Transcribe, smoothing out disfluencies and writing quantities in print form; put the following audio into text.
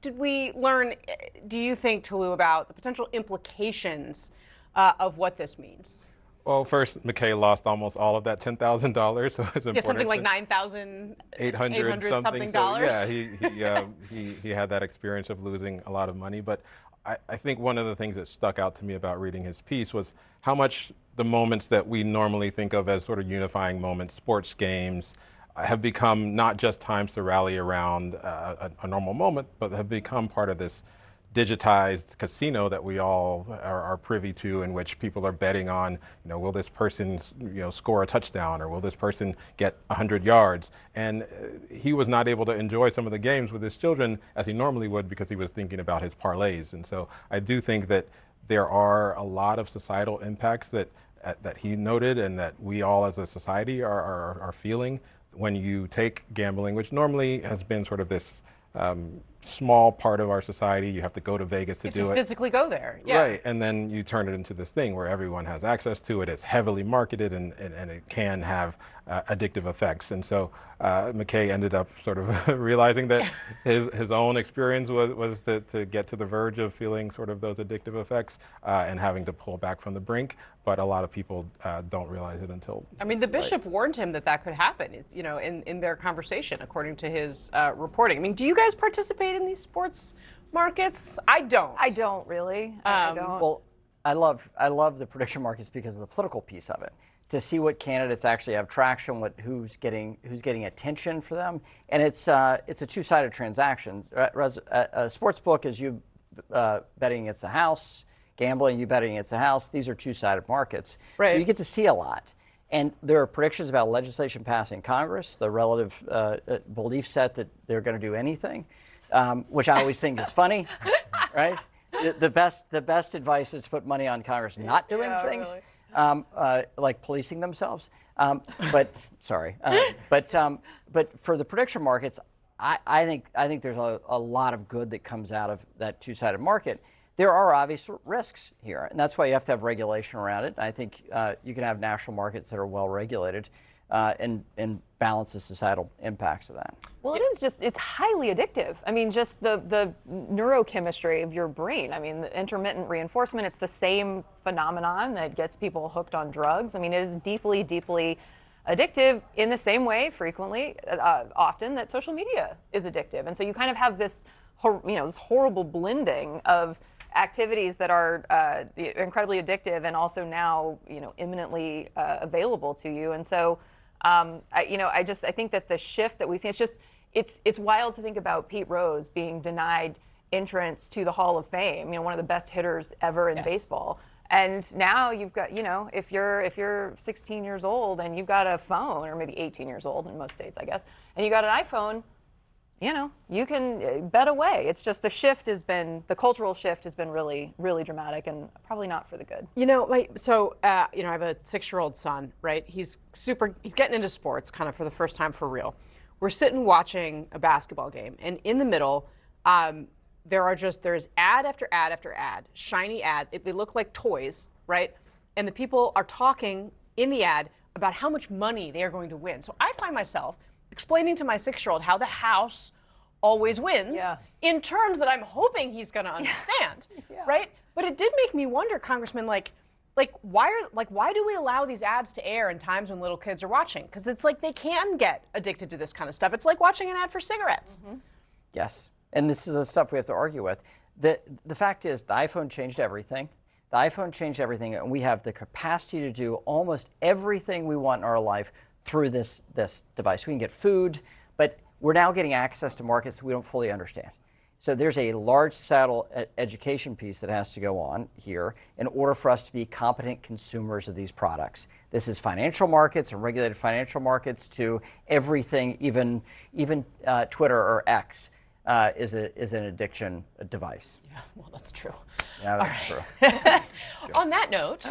did we learn, do you think, Tulu, about the potential implications of what this means? Well, first, McKay lost almost all of that $10,000, so it's important. Yeah, something like $9,800 something dollars. So yeah, he had that experience of losing a lot of money. But I think one of the things that stuck out to me about reading his piece was how much the moments that we normally think of as sort of unifying moments, sports games, have become not just times to rally around a normal moment, but have become part of this digitized casino that we all are privy to, in which people are betting on, will this person, score a touchdown, or will this person get 100 yards? And he was not able to enjoy some of the games with his children as he normally would because he was thinking about his parlays. And so I do think that there are a lot of societal impacts that he noted and that we all as a society are feeling when you take gambling, which normally has been sort of this small part of our society. You have to go to Vegas to do it. Physically go there. Yeah. Right, and then you turn it into this thing where everyone has access to it. It's heavily marketed, and it can have addictive effects. And so McKay ended up sort of realizing that his own experience was to get to the verge of feeling sort of those addictive effects and having to pull back from the brink. But a lot of people don't realize it until. I mean, the bishop warned him that could happen, in their conversation, according to his reporting. I mean, do you guys participate in these sports markets? I don't. I don't really. I don't. Well, I love the prediction markets because of the political piece of it. To see what candidates actually have traction, who's getting attention for them, and it's a two-sided transaction. A sports book is you betting against the house. Gambling, you betting against the house. These are two-sided markets. Right. So you get to see a lot. And there are predictions about legislation passing Congress, the relative belief set that they're going to do anything, which I always think is funny, right? The best advice is to put money on Congress not doing things, really. Like policing themselves. But for the prediction markets, I think there's a lot of good that comes out of that two-sided market. There are obvious risks here, and that's why you have to have regulation around it. I think you can have national markets that are well regulated and balance the societal impacts of that. Well, it's highly addictive. I mean, just the neurochemistry of your brain. I mean, the intermittent reinforcement, it's the same phenomenon that gets people hooked on drugs. I mean, it is deeply, deeply addictive in the same way, frequently, often, that social media is addictive. And so you kind of have this, this horrible blending of activities that are incredibly addictive and also now, imminently available to you. And so, I think that the shift that we've seen, it's wild to think about Pete Rose being denied entrance to the Hall of Fame, one of the best hitters ever in baseball. And now you've got, if you're 16 years old and you've got a phone, or maybe 18 years old in most states, I guess, and you got an iPhone, you can bet away. It's just the cultural shift has been really, really dramatic and probably not for the good. I have a 6-year-old son, right? He's getting into sports kind of for the first time for real. We're sitting watching a basketball game, and in the middle, there's ad after ad after ad, shiny ad. They look like toys, right? And the people are talking in the ad about how much money they are going to win. So I find myself explaining to my 6-year-old how the house always wins in terms that I'm hoping he's going to understand, right? But it did make me wonder, Congressman, why do we allow these ads to air in times when little kids are watching? Because it's like they can get addicted to this kind of stuff. It's like watching an ad for cigarettes. Mm-hmm. Yes, and this is the stuff we have to argue with. The fact is, the iPhone changed everything. The iPhone changed everything, and we have the capacity to do almost everything we want in our life through this device. We can get food, but we're now getting access to markets we don't fully understand. So there's a large societal education piece that has to go on here in order for us to be competent consumers of these products. This is financial markets and regulated financial markets to everything, even Twitter or X is an addiction device. Yeah, well, that's true. Yeah, that's true. On that note,